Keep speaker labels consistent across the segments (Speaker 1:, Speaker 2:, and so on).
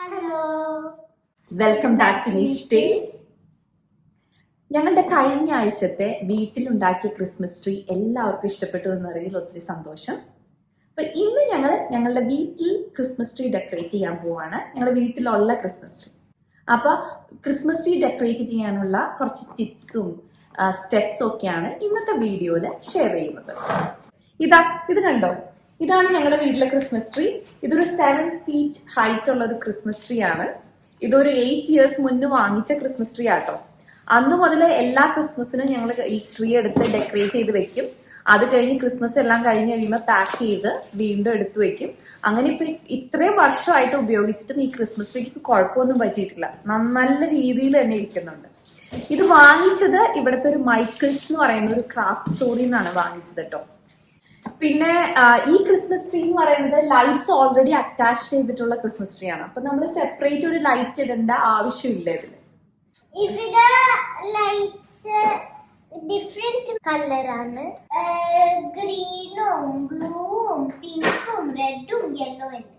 Speaker 1: Hello,
Speaker 2: welcome back to Nisha. ഞങ്ങളുടെ കഴിഞ്ഞ ആഴ്ചത്തെ വീട്ടിലുണ്ടാക്കിയ ക്രിസ്മസ് ട്രീ എല്ലാവർക്കും ഇഷ്ടപ്പെട്ടു എന്നറിയതിൽ ഒത്തിരി സന്തോഷം. അപ്പൊ ഇന്ന് ഞങ്ങളുടെ വീട്ടിൽ ക്രിസ്മസ് ട്രീ ഡെക്കറേറ്റ് ചെയ്യാൻ പോവാണ്. ഞങ്ങളുടെ വീട്ടിലുള്ള ക്രിസ്മസ് ട്രീ. അപ്പൊ ക്രിസ്മസ് ട്രീ ഡെക്കറേറ്റ് ചെയ്യാനുള്ള കുറച്ച് ടിപ്സും സ്റ്റെപ്സും ഒക്കെയാണ് ഇന്നത്തെ വീഡിയോയിൽ ഷെയർ ചെയ്യുന്നത്. ഇത് കണ്ടോ, ഇതാണ് ഞങ്ങളുടെ വീട്ടിലെ ക്രിസ്മസ് ട്രീ. ഇതൊരു 7 feet ഹൈറ്റ് ഉള്ള ഒരു ക്രിസ്മസ് ട്രീ ആണ്. ഇതൊരു 8 years മുന്നേ വാങ്ങിച്ച ക്രിസ്മസ് ട്രീ ആട്ടോ. അന്ന് മുതൽ എല്ലാ ക്രിസ്മസിനും ഞങ്ങൾ ഈ ട്രീ എടുത്ത് ഡെക്കറേറ്റ് ചെയ്ത് വെക്കും. അത് കഴിഞ്ഞ് ക്രിസ്മസ് എല്ലാം കഴിഞ്ഞ് കഴിയുമ്പോൾ പാക്ക് ചെയ്ത് വീണ്ടും എടുത്തു വെക്കും. അങ്ങനെ ഇപ്പൊ ഇത്രയും വർഷമായിട്ട് ഉപയോഗിച്ചിട്ടും ഈ ക്രിസ്മസ് ട്രീക്ക് കുഴപ്പമൊന്നും പറ്റിയിട്ടില്ല. നല്ല രീതിയിൽ തന്നെ ഇരിക്കുന്നുണ്ട്. ഇത് വാങ്ങിച്ചത് ഇവിടുത്തെ ഒരു മൈക്കിൾസ് എന്ന് പറയുന്ന ഒരു ക്രാഫ്റ്റ് സ്റ്റോറിൽ നിന്നാണ് വാങ്ങിച്ചത് കേട്ടോ. പിന്നെ ഈ ക്രിസ്മസ് ട്രീ എന്ന് പറയുന്നത് ലൈറ്റ്സ് ഓൾറെഡി അറ്റാച്ച് ചെയ്തിട്ടുള്ള ക്രിസ്മസ് ട്രീ ആണ്. അപ്പൊ നമ്മൾ സെപ്പറേറ്റ് ഒരു ലൈറ്റ് ഇടേണ്ട ആവശ്യമില്ല ഇതില്.
Speaker 1: ഇവിടെ ലൈറ്റ്സ് ഡിഫറെന്റ് കളറാണ്. ഗ്രീനും ബ്ലൂവും പിങ്കും റെഡും യെല്ലോ ഉണ്ട്.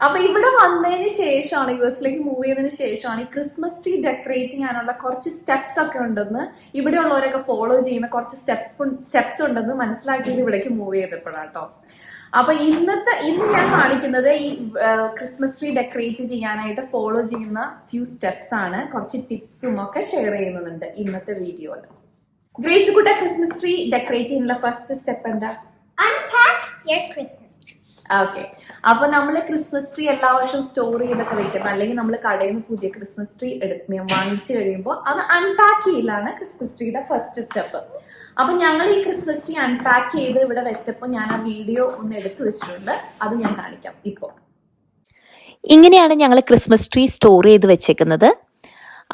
Speaker 2: അപ്പൊ ഇവിടെ വന്നതിന് ശേഷമാണ്, യുഎസിലേക്ക് മൂവ് ചെയ്തതിന് ശേഷമാണ് ഈ ക്രിസ്മസ് ട്രീ ഡെക്കറേറ്റ് ചെയ്യാനുള്ള കുറച്ച് സ്റ്റെപ്സ് ഒക്കെ ഉണ്ടെന്ന് ഇവിടെ ഉള്ളവരൊക്കെ ഫോളോ ചെയ്യുന്ന കുറച്ച് സ്റ്റെപ്സ് ഉണ്ടെന്ന് മനസ്സിലാക്കിയത് ഇവിടേക്ക് മൂവ് ചെയ്തപ്പോഴാട്ടോ. അപ്പൊ ഇന്ന് ഞാൻ കാണിക്കുന്നത് ഈ ക്രിസ്മസ് ട്രീ ഡെക്കറേറ്റ് ചെയ്യാനായിട്ട് ഫോളോ ചെയ്യുന്ന ഫ്യൂ സ്റ്റെപ്സ് ആണ്. കുറച്ച് ടിപ്സും ഒക്കെ ഷെയർ ചെയ്യുന്നുണ്ട് ഇന്നത്തെ വീഡിയോയിൽ. ഗ്രേസ് കുട്ട, ക്രിസ്മസ് ട്രീ ഡെക്കറേറ്റ് ചെയ്യാനുള്ള ഫസ്റ്റ് സ്റ്റെപ്പ് എന്താ?
Speaker 1: Unpack your Christmas tree.
Speaker 2: Okay, അപ്പൊ നമ്മള് ക്രിസ്മസ് ട്രീ എല്ലാ വർഷവും സ്റ്റോർ ചെയ്തൊക്കെ വെക്കണം. അല്ലെങ്കിൽ നമ്മൾ കടയിൽ നിന്ന് പുതിയ ക്രിസ്മസ് ട്രീ വാങ്ങിച്ചു കഴിയുമ്പോൾ അത് അൺപാക്ക് ചെയ്യലാണ് ക്രിസ്മസ് ട്രീയുടെ ഫസ്റ്റ് സ്റ്റെപ്പ്. അപ്പൊ ഞങ്ങൾ ഈ ക്രിസ്മസ് ട്രീ അൺപാക്ക് ചെയ്ത് ഇവിടെ വെച്ചപ്പോൾ ഞാൻ ആ വീഡിയോ ഒന്ന് എടുത്തു വെച്ചിട്ടുണ്ട്. അത് ഞാൻ കാണിക്കാം ഇപ്പോൾ.
Speaker 3: ഇങ്ങനെയാണ് ഞങ്ങൾ ക്രിസ്മസ് ട്രീ സ്റ്റോർ ചെയ്ത് വെച്ചേക്കുന്നത്.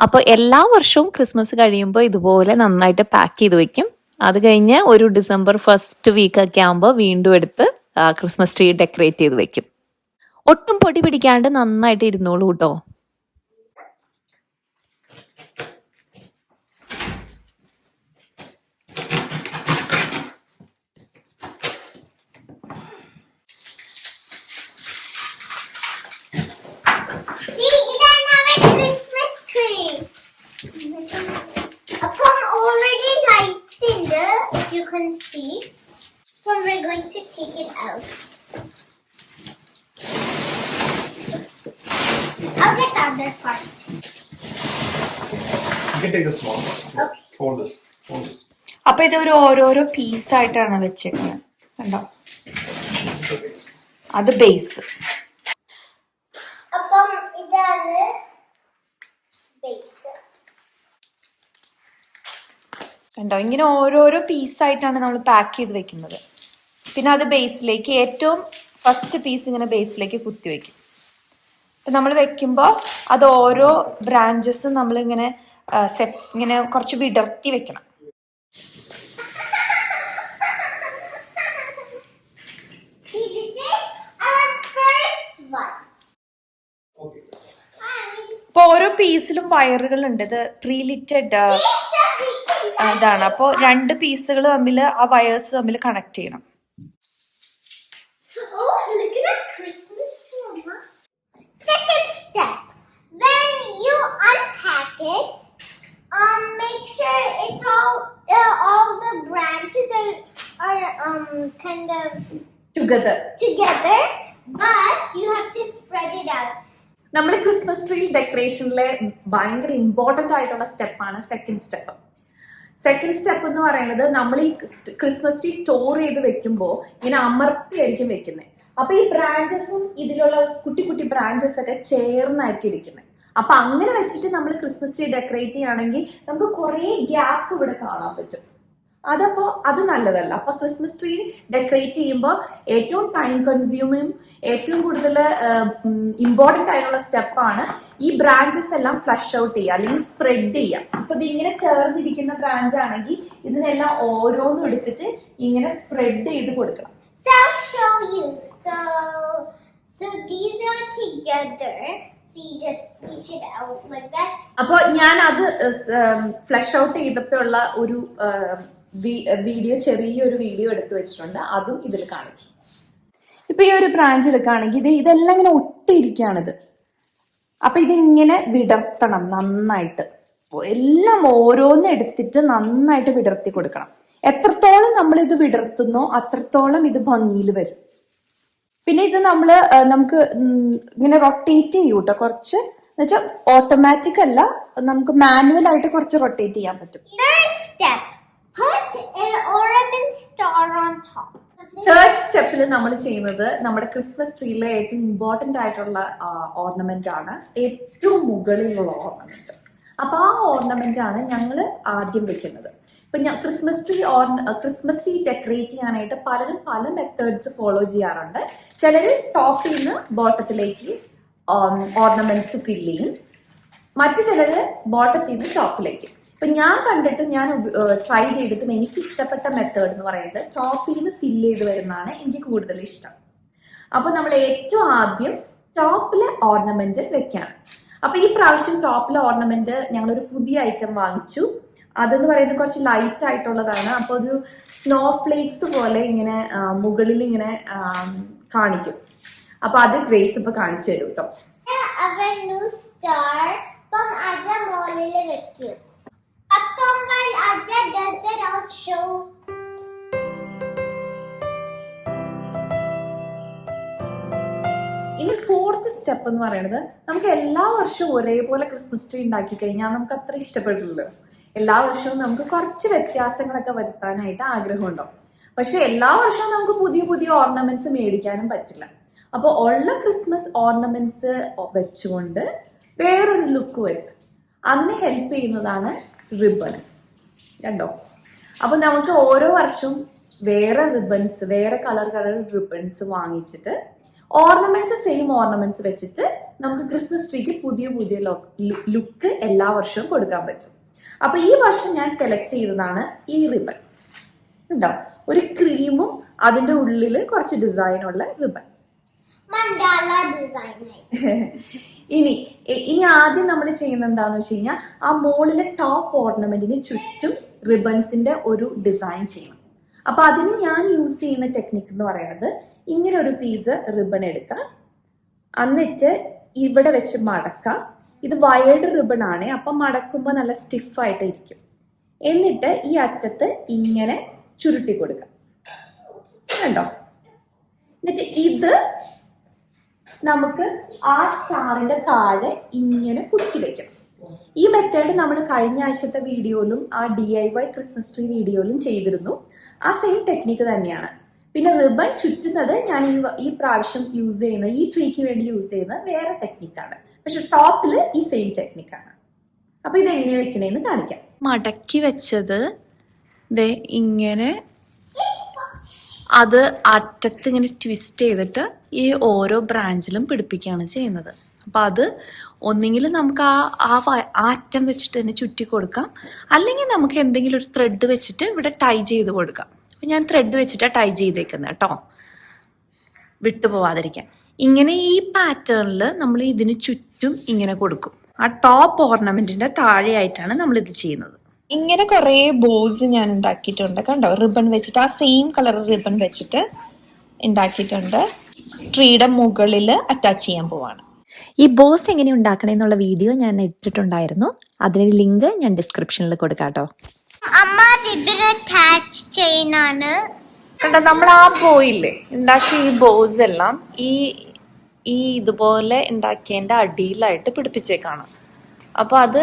Speaker 3: അപ്പോൾ എല്ലാ വർഷവും ക്രിസ്മസ് കഴിയുമ്പോൾ ഇതുപോലെ നന്നായിട്ട് പാക്ക് ചെയ്ത് വെക്കും. അത് കഴിഞ്ഞ് ഒരു ഡിസംബർ 1st week ഒക്കെ ആകുമ്പോൾ വീണ്ടും എടുത്ത് ക്രിസ്മസ് ട്രീ ഡെക്കറേറ്റ് ചെയ്ത് വെക്കും. ഒട്ടും പൊടി പിടിക്കാണ്ട് നന്നായിട്ട് ഇരുന്നോളൂ കേട്ടോ.
Speaker 1: You can see, so we're going to take it out. I'll get the other part.
Speaker 4: You can take the small one.
Speaker 1: Okay.
Speaker 4: Hold this.
Speaker 2: അപ്പൊ ഇത് ഓരോരോ പീസ് ആയിട്ടാണ് വെച്ചേക്കുന്നത്. കണ്ടോ, അത് ബേസ്.
Speaker 1: അപ്പം ഇതാണ് ബേസ്.
Speaker 2: കണ്ടോ, ഇങ്ങനെ ഓരോരോ പീസായിട്ടാണ് നമ്മൾ പാക്ക് ചെയ്ത് വെക്കുന്നത്. പിന്നെ അത് ബേസിലേക്ക്, ഏറ്റവും ഫസ്റ്റ് പീസ് ഇങ്ങനെ ബേസിലേക്ക് കുത്തി വെക്കും. അപ്പം നമ്മൾ വെക്കുമ്പോൾ അത് ഓരോ ബ്രാഞ്ചസും നമ്മളിങ്ങനെ ഇങ്ങനെ കുറച്ച് വിടർത്തി വെക്കണം. ഇപ്പൊ ഓരോ പീസിലും വയറുകളുണ്ട്. ഇത് പ്രീലിറ്റഡ് ഇതാണ്. അപ്പോൾ 2 പീസുകൾ തമ്മിൽ ആ വയേഴ്സ് തമ്മിൽ കണക്ട് ചെയ്യണം.
Speaker 1: Second step, when you unpack it, make sure it's all the branches are kind of
Speaker 2: together,
Speaker 1: but you have to spread it out.
Speaker 2: നമ്മുടെ ക്രിസ്മസ് ട്രീ ഡെക്കറേഷനിലെ ഭയങ്കര ഇമ്പോർട്ടന്റ് ആയിട്ടുള്ള സ്റ്റെപ്പാണ് സെക്കൻഡ് സ്റ്റെപ്പ്. സെക്കൻഡ് സ്റ്റെപ്പ് എന്ന് പറയുന്നത്, നമ്മൾ ഈ Christmas tree store ചെയ്ത് വെക്കുമ്പോൾ ഇങ്ങനെ അമർത്തിയായിരിക്കും വെക്കുന്നത്. അപ്പൊ ഈ ബ്രാഞ്ചസും ഇതിലുള്ള കുട്ടി കുട്ടി ബ്രാഞ്ചസ് ഒക്കെ ചേർന്നായിരിക്കും ഇരിക്കുന്നത്. അപ്പൊ അങ്ങനെ വെച്ചിട്ട് നമ്മൾ ക്രിസ്മസ് ട്രീ ഡെക്കറേറ്റ് ചെയ്യുകയാണെങ്കിൽ നമുക്ക് കുറെ ഗ്യാപ്പ് ഇവിടെ കാണാൻ പറ്റും. അത് നല്ലതല്ല. അപ്പൊ ക്രിസ്മസ് ട്രീ ഡെക്കറേറ്റ് ചെയ്യുമ്പോൾ ഏറ്റവും ടൈം കൺസ്യൂമിങ്, ഏറ്റവും കൂടുതൽ ഇമ്പോർട്ടന്റ് ആയിട്ടുള്ള സ്റ്റെപ്പാണ് ഈ ബ്രാഞ്ചസ് എല്ലാം ഫ്ലഷ് ഔട്ട് ചെയ്യുക, അല്ലെങ്കിൽ സ്പ്രെഡ് ചെയ്യുക. അപ്പൊ ഇത് ഇങ്ങനെ ചേർന്നിരിക്കുന്ന ബ്രാഞ്ച് ആണെങ്കിൽ ഇതിനെല്ലാം ഓരോന്നും എടുത്തിട്ട് ഇങ്ങനെ സ്പ്രെഡ് ചെയ്ത് കൊടുക്കണം.
Speaker 1: So I'll show you. So these are together. So you just push it out like that.
Speaker 2: അപ്പൊ ഞാൻ അത് ഫ്ലഷ് ഔട്ട് ചെയ്തപ്പോ ഉള്ള ഒരു ചെറിയൊരു വീഡിയോ എടുത്തു വെച്ചിട്ടുണ്ട്. അതും ഇതിൽ കാണിക്കും. ഇപ്പൊ ഈ ഒരു ബ്രാഞ്ച് എടുക്കുകയാണെങ്കിൽ ഇതെല്ലാം ഇങ്ങനെ ഒട്ടിയിരിക്കുകയാണിത്. അപ്പൊ ഇതിങ്ങനെ വിടർത്തണം നന്നായിട്ട്. എല്ലാം ഓരോന്ന് എടുത്തിട്ട് നന്നായിട്ട് വിടർത്തി കൊടുക്കണം. എത്രത്തോളം നമ്മൾ ഇത് വിടർത്തുന്നോ അത്രത്തോളം ഇത് ഭംഗിയിൽ വരും. പിന്നെ ഇത് നമുക്ക് ഇങ്ങനെ റൊട്ടേറ്റ് ചെയ്യും കേട്ടോ കുറച്ച്. എന്നുവെച്ചാൽ ഓട്ടോമാറ്റിക് അല്ല, നമുക്ക് മാനുവൽ ആയിട്ട് കുറച്ച് റൊട്ടേറ്റ് ചെയ്യാൻ പറ്റും. തേർഡ് സ്റ്റെപ്പിൽ നമ്മൾ ചെയ്യുന്നത് നമ്മുടെ ക്രിസ്മസ് ട്രീയിലെ ഏറ്റവും ഇമ്പോർട്ടന്റ് ആയിട്ടുള്ള ഓർണമെന്റ് ആണ്, ഏറ്റവും മുകളിലുള്ള ഓർണമെന്റ്. അപ്പൊ ആ ഓർണമെന്റ് ആണ് ഞങ്ങൾ ആദ്യം വെക്കുന്നത്. ഇപ്പൊ ഞാൻ ക്രിസ്മസ് ട്രീ ഡെക്കറേറ്റ് ചെയ്യാനായിട്ട് പലരും പല മെത്തേഡ്സ് ഫോളോ ചെയ്യാറുണ്ട്. ചിലര് ടോപ്പിൽ നിന്ന് ബോട്ടത്തിലേക്ക് ഓർണമെന്റ്സ് ഫില്ല് ചെയ്യും, മറ്റു ചിലര് ബോട്ടത്തിൽ നിന്ന് ടോപ്പിലേക്ക്. ഇപ്പൊ ഞാൻ ട്രൈ ചെയ്തിട്ടും എനിക്ക് ഇഷ്ടപ്പെട്ട മെത്തേഡ് എന്ന് പറയുന്നത് ടോപ്പിൽ നിന്ന് ഫില്ല് ചെയ്ത് വരുന്നതാണ് എനിക്ക് കൂടുതൽ ഇഷ്ടം. അപ്പൊ നമ്മൾ ഏറ്റവും ആദ്യം ടോപ്പിലെ ഓർണമെന്റ് വെക്കാണ്. അപ്പൊ ഈ പ്രാവശ്യം ടോപ്പിലെ ഓർണമെന്റ് ഞങ്ങളൊരു പുതിയ ഐറ്റം വാങ്ങിച്ചു. അതെന്ന് പറയുന്നത് കുറച്ച് ലൈറ്റ് ആയിട്ടുള്ളതാണ്. അപ്പൊ ഒരു സ്നോ ഫ്ലേക്സ് പോലെ ഇങ്ങനെ മുകളിൽ ഇങ്ങനെ കാണിക്കും. അപ്പൊ അത് ഗ്രേസ് ഇപ്പൊ കാണിച്ചു തരും കേട്ടോ. ഇനി ഫോർത്ത് സ്റ്റെപ്പ് എന്ന് പറയുന്നത്, നമുക്ക് എല്ലാ വർഷവും ഒരേപോലെ ക്രിസ്മസ് ട്രീ ഉണ്ടാക്കി കഴിഞ്ഞാൽ നമുക്ക് അത്ര ഇഷ്ടപ്പെടില്ലല്ലോ. എല്ലാ വർഷവും നമുക്ക് കുറച്ച് വ്യത്യാസങ്ങളൊക്കെ വരുത്താനായിട്ട് ആഗ്രഹമുണ്ടാവും. പക്ഷെ എല്ലാ വർഷവും നമുക്ക് പുതിയ പുതിയ ഓർണമെന്റ്സ് മേടിക്കാനും പറ്റില്ല. അപ്പോൾ ഉള്ള ക്രിസ്മസ് ഓർണമെന്റ്സ് വെച്ചുകൊണ്ട് വേറൊരു ലുക്ക് വരുത്തും. അതിന് ഹെൽപ്പ് ചെയ്യുന്നതാണ് റിബൺസ്. കണ്ടോ? അപ്പൊ നമുക്ക് ഓരോ വർഷവും വേറെ റിബൺസ്, വേറെ കളർ റിബൺസ് വാങ്ങിച്ചിട്ട് ഓർണമെന്റ്സ് സെയിം ഓർണമെന്റ്സ് വെച്ചിട്ട് നമുക്ക് ക്രിസ്മസ് ട്രീക്ക് പുതിയ പുതിയ ലുക്ക് എല്ലാ വർഷവും കൊടുക്കാൻ പറ്റും. അപ്പൊ ഈ വർഷം ഞാൻ സെലക്ട് ചെയ്തതാണ് ഈ റിബൺ. ഉണ്ടോ? ഒരു ക്രീമും അതിന്റെ ഉള്ളില് കുറച്ച് ഡിസൈനുള്ള റിബൺ. ഇനി ആദ്യം നമ്മൾ ചെയ്യുന്നത് എന്താന്ന് വെച്ച് കഴിഞ്ഞാൽ ആ മോളിലെ ടോപ്പ് ഓർണമെന്റിന് ചുറ്റും റിബൺസിന്റെ ഒരു ഡിസൈൻ ചെയ്യണം. അപ്പൊ അതിന് ഞാൻ യൂസ് ചെയ്യുന്ന ടെക്നിക്ക് എന്ന് പറയുന്നത്, ഇങ്ങനെ ഒരു പീസ് റിബൺ എടുക്കുക, എന്നിട്ട് ഇവിടെ വെച്ച് മടക്കാം. ഇത് വയേർഡ് റിബൺ ആണ്, അപ്പൊ മടക്കുമ്പോൾ നല്ല സ്റ്റിഫായിട്ട് ഇരിക്കും. എന്നിട്ട് ഈ അറ്റത്ത് ഇങ്ങനെ ചുരുട്ടി കൊടുക്കാം. കണ്ടോ? എന്നിട്ട് ഇത് നമുക്ക് ആ സ്റ്റാറിന്റെ താഴെ ഇങ്ങനെ കുത്തി വെക്കാം. ഈ മെത്തേഡ് നമ്മൾ കഴിഞ്ഞ ആഴ്ചത്തെ വീഡിയോയിലും ആ DIY ക്രിസ്മസ് ട്രീ വീഡിയോയിലും ചെയ്തിരുന്നു. ആ സെയിം ടെക്നിക്ക് തന്നെയാണ്. പിന്നെ റിബൺ ചുറ്റുന്നത് ഞാൻ ഈ പ്രാവശ്യം യൂസ് ചെയ്യുന്ന, ഈ ട്രീക്ക് വേണ്ടി യൂസ് ചെയ്യുന്ന വേറെ ടെക്നിക്കാണ്. പക്ഷെ ടോപ്പില് ഈ സെയിം ടെക്നിക്കാണ്. അപ്പൊ ഇത് എങ്ങനെയാ വെക്കണേന്ന് കാണിക്കാം.
Speaker 3: മടക്കി വെച്ചത് ഇങ്ങനെ അത് അറ്റത്ത് ഇങ്ങനെ ട്വിസ്റ്റ് ചെയ്തിട്ട് ഈ ഓരോ ബ്രാഞ്ചിലും പിടിപ്പിക്കുകയാണ് ചെയ്യുന്നത്. അപ്പം അത് ഒന്നെങ്കിൽ നമുക്ക് ആ അറ്റം വെച്ചിട്ട് തന്നെ ചുറ്റി കൊടുക്കാം, അല്ലെങ്കിൽ നമുക്ക് എന്തെങ്കിലും ഒരു ത്രെഡ് വെച്ചിട്ട് ഇവിടെ ടൈ ചെയ്ത് കൊടുക്കാം. അപ്പം ഞാൻ ത്രെഡ് വെച്ചിട്ടാണ് ടൈ ചെയ്തേക്കുന്നത് കേട്ടോ, വിട്ടുപോവാതിരിക്കാൻ. ഇങ്ങനെ ഈ പാറ്റേണിൽ നമ്മൾ ഇതിന് ചുറ്റും ഇങ്ങനെ കൊടുക്കും. ആ ടോപ്പ് ഓർണമെന്റിന്റെ താഴെയായിട്ടാണ് നമ്മൾ ഇത് ചെയ്യുന്നത്. ഇങ്ങനെ കുറേ ബോസ് ഞാൻ ഉണ്ടാക്കിയിട്ടുണ്ട്. കണ്ടോ? റിബൺ വെച്ചിട്ട്, ആ സെയിം കളർ റിബൺ വെച്ചിട്ട് ഉണ്ടാക്കിയിട്ടുണ്ട്. ട്രീയുടെ മുകളിൽ അറ്റാച്ച് ചെയ്യാൻ പോവാണ്. ഈ ബോസ് എങ്ങനെ ഉണ്ടാക്കണമെന്നുള്ള വീഡിയോ ഞാൻ ഇട്ടിട്ടുണ്ടായിരുന്നു. അതിന് ലിങ്ക് ഞാൻ ഡിസ്ക്രിപ്ഷനിൽ കൊടുക്കാം കേട്ടോ.
Speaker 1: അമ്മ റിബൺ അറ്റാച്ച് ചെയ്യാനാണ്.
Speaker 3: കണ്ടോ? നമ്മൾ ആ ബോയില്ലേ ഉണ്ടാക്കിയ ഈ ബോസ് എല്ലാം ഈ ഇതുപോലെ ഉണ്ടാക്കിയതിൻ്റെ അടിയിലായിട്ട് പിടിപ്പിച്ചേക്കാണ്. അപ്പോൾ അത്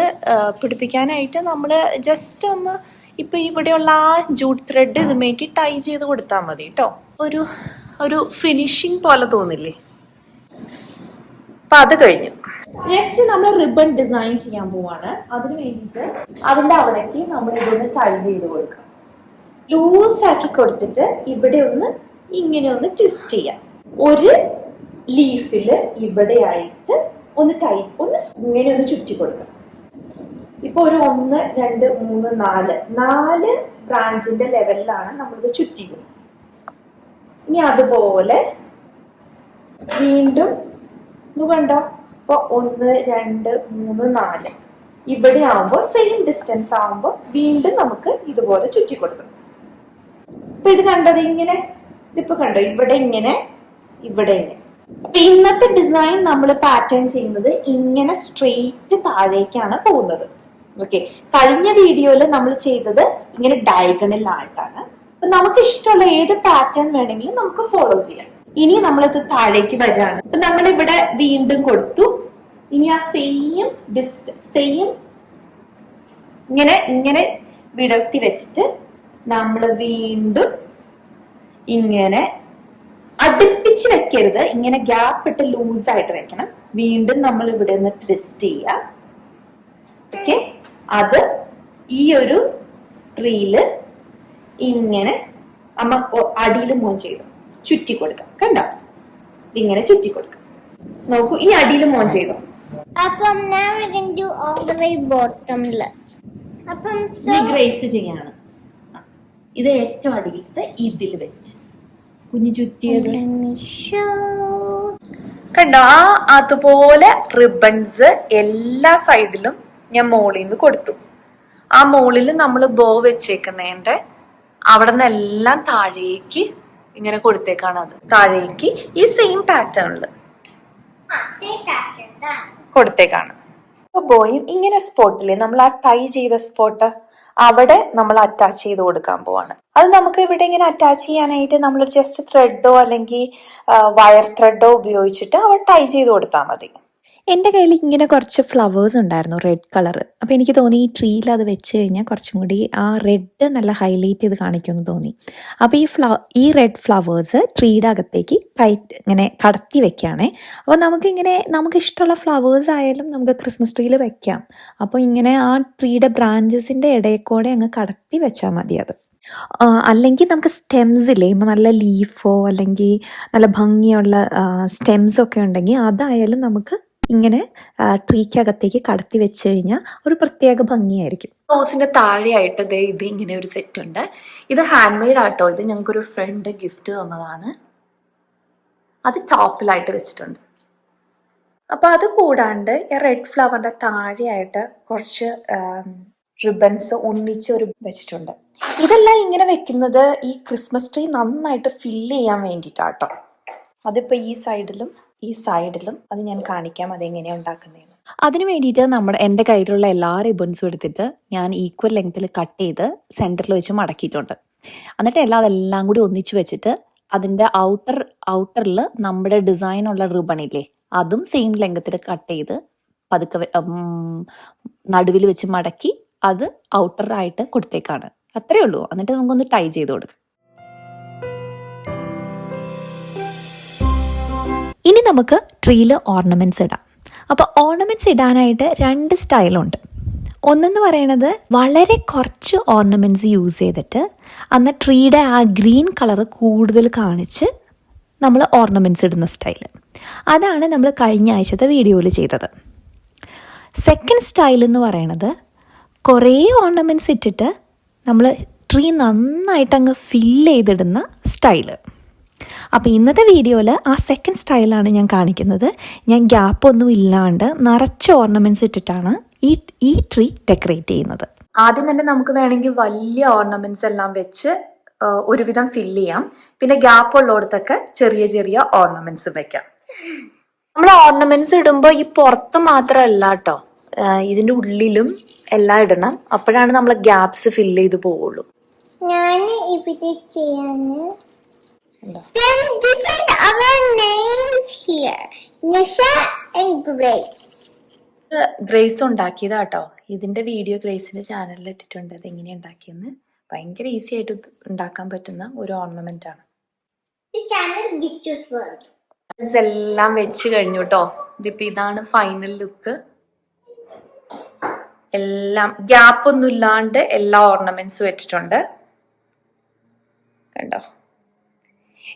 Speaker 3: പിടിപ്പിക്കാനായിട്ട് നമ്മൾ ജസ്റ്റ് ഒന്ന് ഇപ്പം ഇവിടെയുള്ള ആ ജൂട്ട് ത്രെഡ് ഇതുമേക്ക് ടൈ ചെയ്ത് കൊടുത്താൽ മതി കേട്ടോ. ഒരു ഫിനിഷിങ് പോലെ തോന്നില്ലേ? അപ്പം അത് കഴിഞ്ഞു.
Speaker 2: നെക്സ്റ്റ് നമ്മൾ റിബൺ ഡിസൈൻ ചെയ്യാൻ പോവാണ്. അതിന് വേണ്ടിയിട്ട് അതിൻ്റെ അവിടേക്ക് നമ്മൾ ഇതൊന്ന് ടൈ ചെയ്ത് കൊടുക്കാം. ലൂസാക്കി കൊടുത്തിട്ട് ഇവിടെ ഒന്ന് ഇങ്ങനെ ഒന്ന് ട്വിസ്റ്റ് ചെയ്യാം. ഒരു ലീഫില് ഇവിടെയായിട്ട് ഒന്ന് ഇങ്ങനെ ഒന്ന് ചുറ്റി കൊടുക്കാം. ഇപ്പൊ ഒരു 1, 2, 3, 4 ബ്രാഞ്ചിന്റെ ലെവലിലാണ് നമ്മളിത് ചുറ്റിയത്. ഇനി അതുപോലെ വീണ്ടും ഇത് കണ്ടോ? ഇപ്പൊ 1, 2, 3, 4 ഇവിടെ ആവുമ്പോ സെയിം ഡിസ്റ്റൻസ് ആവുമ്പോ വീണ്ടും നമുക്ക് ഇതുപോലെ ചുറ്റി കൊടുക്കണം. ഇപ്പൊ ഇത് കണ്ടത് ഇങ്ങനെ, ഇതിപ്പോ കണ്ടോ ഇവിടെ ഇങ്ങനെ ഇവിടെ. അപ്പൊ ഇന്നത്തെ ഡിസൈൻ നമ്മൾ പാറ്റേൺ ചെയ്യുന്നത് ഇങ്ങനെ സ്ട്രെയിറ്റ് താഴേക്കാണ് പോകുന്നത്. ഓക്കെ, കഴിഞ്ഞ വീഡിയോയില് നമ്മൾ ചെയ്തത് ഇങ്ങനെ ഡയഗണൽ ആയിട്ടാണ്. അപ്പൊ നമുക്ക് ഇഷ്ടമുള്ള ഏത് പാറ്റേൺ വേണമെങ്കിലും നമുക്ക് ഫോളോ ചെയ്യാം. ഇനി നമ്മളിത് താഴേക്ക് വരികയാണ്. അപ്പൊ നമ്മളിവിടെ വീണ്ടും കൊടുത്തു. ഇനി ആ സെയിം ഇങ്ങനെ വിടർത്തി വെച്ചിട്ട് നമ്മൾ വീണ്ടും ഇങ്ങനെ അടുപ്പിച്ച് വെക്കരുത്, ഇങ്ങനെ ഗ്യാപ്പ് ഇട്ട് ലൂസായിട്ട് വെക്കണം. വീണ്ടും നമ്മൾ ഇവിടെ നിന്ന് ട്വിസ്റ്റ് ചെയ്യുക. ഓക്കെ, അത് ഈ ഒരു ട്രീയില് ഇങ്ങനെ അമ്മ അടിയിൽ മോൻ ചെയ്തു ചുറ്റി കൊടുക്കാം. കണ്ടോ, ഇങ്ങനെ ചുറ്റി കൊടുക്കാം. നോക്കൂ, ഈ അടിയിൽ മോൻ ചെയ്തു.
Speaker 1: അപ്പം now we can do all the way bottomൽ. അപ്പം
Speaker 2: ഗ്രേസ് ചെയ്യാണ്. ഇത് ഏറ്റവും അടിയിലത്തെ ഇതിൽ വെച്ച് കുഞ്ഞു ചുറ്റിയത് കണ്ടോ. അതുപോലെ റിബൺസ് എല്ലാ സൈഡിലും ഞാൻ മോളിൽ നിന്ന് കൊടുത്തു. ആ മോളിൽ നമ്മൾ ബോ വെച്ചേക്കുന്നതിന്റെ അവിടെ നിന്നെല്ലാം താഴേക്ക് ഇങ്ങനെ കൊടുത്തേക്കാണ്. അത് താഴേക്ക് ഈ സെയിം പാറ്റേണില് കൊടുത്തേക്കാണ്. ബോയും ഇങ്ങനെ സ്പോട്ടില് നമ്മൾ ആ ടൈ ചെയ്ത സ്പോട്ട് അവിടെ നമ്മൾ അറ്റാച്ച് ചെയ്ത് കൊടുക്കാൻ പോവാണ്. അത് നമുക്ക് ഇവിടെ ഇങ്ങനെ അറ്റാച്ച് ചെയ്യാനായിട്ട് നമ്മൾ ജസ്റ്റ് ത്രെഡോ അല്ലെങ്കിൽ വയർ ത്രെഡോ ഉപയോഗിച്ചിട്ട് അവിടെ ടൈ ചെയ്ത് കൊടുത്താൽ മതി.
Speaker 3: എൻ്റെ കയ്യിൽ ഇങ്ങനെ കുറച്ച് ഫ്ലവേഴ്സ് ഉണ്ടായിരുന്നു, റെഡ് കളർ. അപ്പോൾ എനിക്ക് തോന്നി ഈ ട്രീയിൽ അത് വെച്ച് കഴിഞ്ഞാൽ കുറച്ചും കൂടി ആ റെഡ് നല്ല ഹൈലൈറ്റ് ചെയ്ത് കാണിക്കുമെന്ന് തോന്നി. അപ്പോൾ ഈ റെഡ് ഫ്ലവേഴ്സ് ട്രീയുടെ അകത്തേക്ക് ഇങ്ങനെ കടത്തി വെക്കുകയാണേ. അപ്പോൾ നമുക്ക് ഇഷ്ടമുള്ള ഫ്ലവേഴ്സ് ആയാലും നമുക്ക് ക്രിസ്മസ് ട്രീയിൽ വെക്കാം. അപ്പോൾ ഇങ്ങനെ ആ ട്രീയുടെ ബ്രാഞ്ചസിൻ്റെ ഇടയിൽക്കൂടെ അങ്ങ് കടത്തി വെച്ചാൽ മതി. അത് അല്ലെങ്കിൽ നമുക്ക് സ്റ്റെംസില്ലേ, നല്ല ലീഫോ അല്ലെങ്കിൽ നല്ല ഭംഗിയുള്ള സ്റ്റെംസൊക്കെ ഉണ്ടെങ്കിൽ അതായാലും നമുക്ക് ഇങ്ങനെ ട്രീക്കകത്തേക്ക് കടത്തി വെച്ച് കഴിഞ്ഞാൽ ഒരു പ്രത്യേക ഭംഗിയായിരിക്കും.
Speaker 2: റോസിന്റെ താഴെയായിട്ട് ഇത് ഇങ്ങനെ ഒരു സെറ്റ് ഉണ്ട്. ഇത് ഹാൻഡ് മെയ്ഡ് ആട്ടോ. ഇത് ഞങ്ങൾക്കൊരു ഫ്രണ്ട് ഗിഫ്റ്റ് തന്നതാണ്. അത് ടോപ്പിലായിട്ട് വെച്ചിട്ടുണ്ട്. അപ്പൊ അത് കൂടാണ്ട് ഈ റെഡ് ഫ്ലവറിന്റെ താഴെയായിട്ട് കുറച്ച് റിബൺസ് ഒന്നിച്ച് വെച്ചിട്ടുണ്ട്. ഇതെല്ലാം ഇങ്ങനെ വെക്കുന്നത് ഈ ക്രിസ്മസ് ട്രീ നന്നായിട്ട് ഫില്ല് ചെയ്യാൻ വേണ്ടിയിട്ടാട്ടോ. അതിപ്പോ ഈ സൈഡിലും അത് ഞാൻ കാണിക്കാം അതെങ്ങനെയാണ് ഉണ്ടാക്കുന്നതെന്ന്.
Speaker 3: അതിന് വേണ്ടിയിട്ട് എൻ്റെ കയ്യിലുള്ള എല്ലാ റിബൺസും എടുത്തിട്ട് ഞാൻ ഈക്വൽ ലെങ്ത്തിൽ കട്ട് ചെയ്ത് സെൻറ്ററിൽ വെച്ച് മടക്കിയിട്ടുണ്ട്. എന്നിട്ട് അതെല്ലാം കൂടി ഒന്നിച്ച് വെച്ചിട്ട് അതിൻ്റെ ഔട്ടറിൽ നമ്മുടെ ഡിസൈനുള്ള റിബണില്ലേ അതും സെയിം ലെങ്ത്തിൽ കട്ട് ചെയ്ത് പതുക്കെ നടുവിൽ വെച്ച് മടക്കി അത് ഔട്ടറായിട്ട് കൊടുത്തേക്കാണ്. അത്രേ ഉള്ളൂ. എന്നിട്ട് നമുക്കൊന്ന് ടൈ ചെയ്ത് കൊടുക്കാം. ഇനി നമുക്ക് ട്രീയിൽ ഓർണമെൻറ്റ്സ് ഇടാം. അപ്പോൾ ഓർണമെൻറ്റ്സ് ഇടാനായിട്ട് 2 സ്റ്റൈലുണ്ട്. ഒന്നെന്ന് പറയണത് വളരെ കുറച്ച് ഓർണമെൻറ്റ്സ് യൂസ് ചെയ്തിട്ട് അന്ന് ട്രീയുടെ ആ ഗ്രീൻ കളറ് കൂടുതൽ കാണിച്ച് നമ്മൾ ഓർണമെൻറ്റ്സ് ഇടുന്ന സ്റ്റൈല്. അതാണ് നമ്മൾ കഴിഞ്ഞ ആഴ്ചത്തെ വീഡിയോയിൽ ചെയ്തത്. സെക്കൻഡ് സ്റ്റൈൽ എന്ന് പറയണത് കുറേ ഓർണമെൻറ്റ്സ് ഇട്ടിട്ട് നമ്മൾ ട്രീ നന്നായിട്ട് അങ്ങ് ഫില്ല് ചെയ്തിടുന്ന സ്റ്റൈല്. അപ്പോൾ ഇന്നത്തെ വീഡിയോയിൽ ആ സെക്കൻഡ് സ്റ്റൈലാണ് ഞാൻ കാണിക്കുന്നത്. ഞാൻ ഗ്യാപ്പൊന്നും ഇല്ലാണ്ട് നിറച്ച് ഓർണമെൻറ്റ്സ് ഇട്ടിട്ടാണ് ഈ ട്രീ ഡെക്കറേറ്റ് ചെയ്യുന്നത്.
Speaker 2: ആദ്യം തന്നെ നമുക്ക് വേണമെങ്കിൽ വലിയ ഓർണമെന്റ്സ് എല്ലാം വെച്ച് ഒരുവിധം ഫില്ല് ചെയ്യാം. പിന്നെ ഗ്യാപ്പ് ഉള്ളിടത്തൊക്കെ ചെറിയ ചെറിയ ഓർണമെന്റ്സ് വെക്കാം. നമ്മൾ ഓർണമെന്റ്സ് ഇടുമ്പോൾ ഈ പുറത്ത് മാത്രമല്ല കേട്ടോ, ഇതിന്റെ ഉള്ളിലും എല്ലാം ഇടണം. അപ്പോഴാണ് നമ്മൾ ഗ്യാപ്സ് ഫില്ല് ചെയ്ത് പോവുള്ളൂ.
Speaker 1: ഞാൻ ഇവിടെ ചെയ്യാന് Then this is our names here. Nisha and Grace.
Speaker 2: Grace ഉണ്ടാക്കിയതാട്ടോ. ഇതിന്റെ വീഡിയോ ഗ്രേസിന്റെ ചാനലിൽ ഇട്ടിട്ടുണ്ട്. അത് എങ്ങനെ ഉണ്ടാക്കിയെന്ന്. ഭയങ്കര ഈസി ആയിട്ട് ഉണ്ടാക്കാൻ പറ്റുന്ന ഒരു ഓർണമെന്റ് ആണ്. എല്ലാം വെച്ച് കഴിഞ്ഞു കേട്ടോ. ഇതിപ്പോ ഇതാണ് ഫൈനൽ ലുക്ക്. എല്ലാം ഗ്യാപ്പ് ഒന്നും ഇല്ലാണ്ട് എല്ലാ ഓർണമെന്റ്സും ഇട്ടിട്ടുണ്ട്. കണ്ടോ.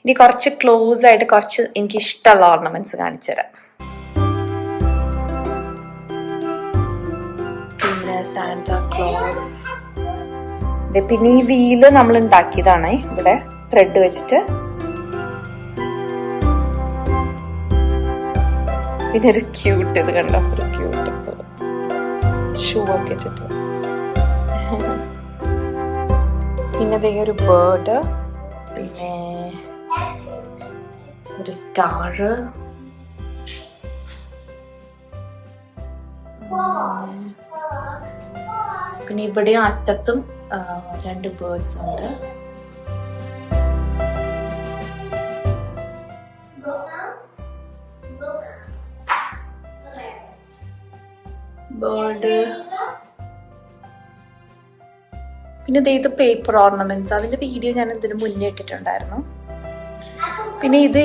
Speaker 2: ഇനി കുറച്ച് ക്ലോസ് ആയിട്ട് കുറച്ച് എനിക്ക് ഇഷ്ടമുള്ള ഓർണമെന്റ്സ് കാണിച്ചു തരാം. പിന്നെ സാന്റാ ക്ലോസ്. പിന്നെ ഈ വീല് നമ്മൾ ഉണ്ടാക്കിയതാണ്. ഇവിടെ ത്രെഡ് വെച്ചിട്ട്. പിന്നെ ഒരു ക്യൂട്ട്, ഇത് കണ്ടോ, ഒരു ക്യൂട്ട് ഷൂ ഒക്കെ ഇട്ടിട്ട്. പിന്നെ ഒരു ബേർഡ്, പിന്നെ ഒരു സ്റ്റാർ, പിന്നെ ഇവിടെയും അറ്റത്തും 2 ബേർഡ്സ് ഉണ്ട്. ബേർഡ്, പിന്നെ ഇത് പേപ്പർ ഓർണമെന്റ്സ്, അതിന്റെ വീഡിയോ ഞാൻ ഇതിന് മുന്നേ ഇട്ടിട്ടുണ്ടായിരുന്നു. പിന്നെ ഇത്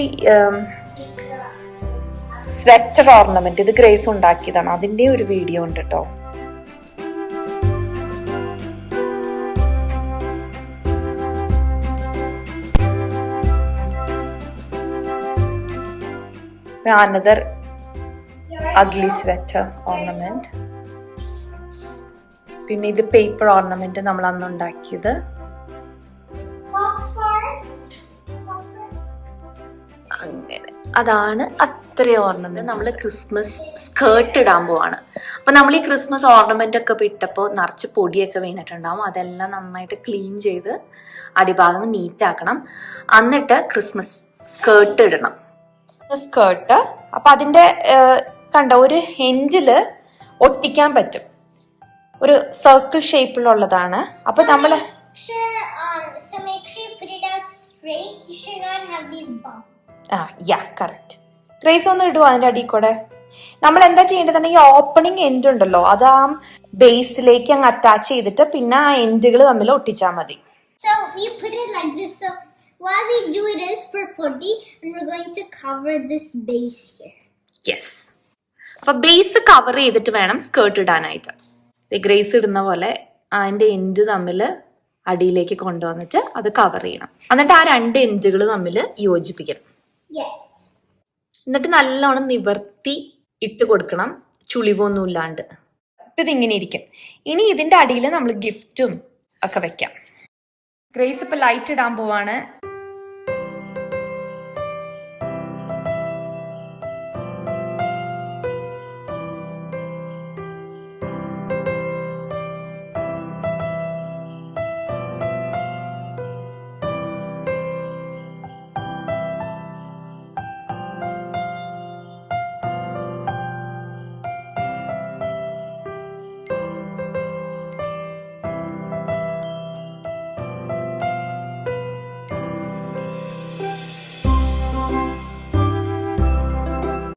Speaker 2: സ്വെറ്റർ ഓർണമെന്റ്, ഇത് ഗ്രേസ് ഉണ്ടാക്കിയതാണ്, അതിന്റെ ഒരു വീഡിയോ ഉണ്ട് കേട്ടോ. another ugly sweater ornament. പിന്നെ ഇത് പേപ്പർ ഓർണമെന്റ് നമ്മൾ അന്ന് ഉണ്ടാക്കിയത്. അങ്ങനെ അതാണ് അത്രയും ഓർണമെന്റ്. നമ്മൾ ക്രിസ്മസ് സ്കേർട്ട് ഇടാൻ പോവാണ്. അപ്പൊ നമ്മൾ ഈ ക്രിസ്മസ് ഓർണമെന്റ് ഒക്കെ ഇട്ടപ്പോൾ നിറച്ച് പൊടിയൊക്കെ വീണിട്ടുണ്ടാവും. അതെല്ലാം നന്നായിട്ട് ക്ലീൻ ചെയ്ത് അടിഭാഗം നീറ്റ് ആക്കണം. എന്നിട്ട് ക്രിസ്മസ് സ്കേർട്ട് ഇടണം. സ്കേർട്ട് അപ്പൊ അതിന്റെ കണ്ട ഒരു എൻഡില് ഒട്ടിക്കാൻ പറ്റും. ഒരു സർക്കിൾ ഷേപ്പിലുള്ളതാണ്. അപ്പൊ നമ്മള് കറക്റ്റ്. ഗ്രേസ് ഒന്ന് ഇടുവോ അതിന്റെ അടിയിൽ കൂടെ? നമ്മൾ എന്താ ചെയ്യേണ്ടത്, ഈ ഓപ്പണിംഗ് എൻഡ് ഉണ്ടല്ലോ അത് ആ ബേസിലേക്ക് അങ്ങ് അറ്റാച്ച് ചെയ്തിട്ട് പിന്നെ ആ എൻഡുകൾ തമ്മിൽ ഒട്ടിച്ചാൽ മതി.
Speaker 1: While we do this for putty, and we're going to cover this base here.
Speaker 2: Yes. അപ്പൊ ബേസ് കവർ ചെയ്തിട്ട് വേണം സ്കേർട്ട് ഇടാനായിട്ട്. ഗ്രേസ് ഇടുന്ന പോലെ അതിന്റെ എൻഡ് തമ്മിൽ അടിയിലേക്ക് കൊണ്ടുവന്നിട്ട് അത് കവർ ചെയ്യണം. എന്നിട്ട് ആ 2 എൻഡുകൾ തമ്മിൽ യോജിപ്പിക്കണം. എന്നിട്ട് നല്ലോണം നിവർത്തി ഇട്ട് കൊടുക്കണം, ചുളിവൊന്നും ഇല്ലാണ്ട്. ഇതിങ്ങനെ ഇരിക്കും. ഇനി ഇതിന്റെ അടിയിൽ നമ്മൾ ഗിഫ്റ്റും ഒക്കെ വെക്കാം. ഗ്രേസ് ഇപ്പൊ ലൈറ്റ് ഇടാൻ പോവാണ്.